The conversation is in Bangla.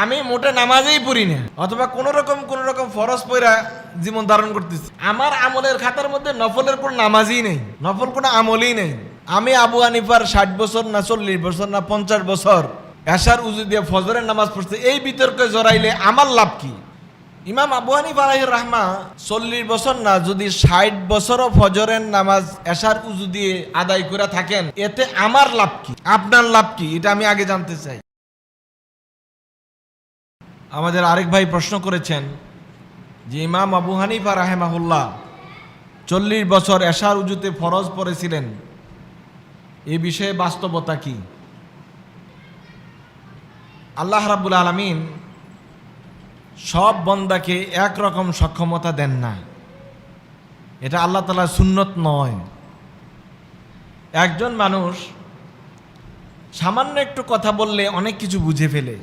আমি মোটে নামাজেই পড়ি না, অথবা কোন রকম ফরজ পড়া জীবন ধারণ করতেছি। আমার আমলের খাতার মধ্যে নফলের কোন নামাজই নেই, নফল কোনো আমলই নেই। আমি আবু হানিফার 60 বছর না 40 বছর না 50 বছর এশার উজু দিয়ে ফজরের নামাজ পড়ছে, এই বিতর্কে জড়াইলে আমার লাভ কি? ইমাম আবু হানিফা আলাইহির রাহমা 40 বছর না, যদি 60 বছরও ফজরের নামাজ এশার উজু দিয়ে আদায় করে থাকেন, এতে আমার লাভ কি, আপনার লাভ কি? এটা আমি আগে জানতে চাই। আমাদের আরেক ভাই প্রশ্ন করেছেন যে ইমাম আবু হানিফা রাহিমাহুল্লাহ 40 বছর এশার উজুতে ফরজ পড়েছিলেন, এ বিষয়ে বাস্তবতা কি? আল্লাহ রাব্বুল আলামিন সব বান্দাকে একরকম সক্ষমতা দেন না, এটা আল্লাহ তাআলার সুন্নত নয়। একজন মানুষ সামান্য একটু কথা বললে অনেক কিছু বুঝে ফেলে।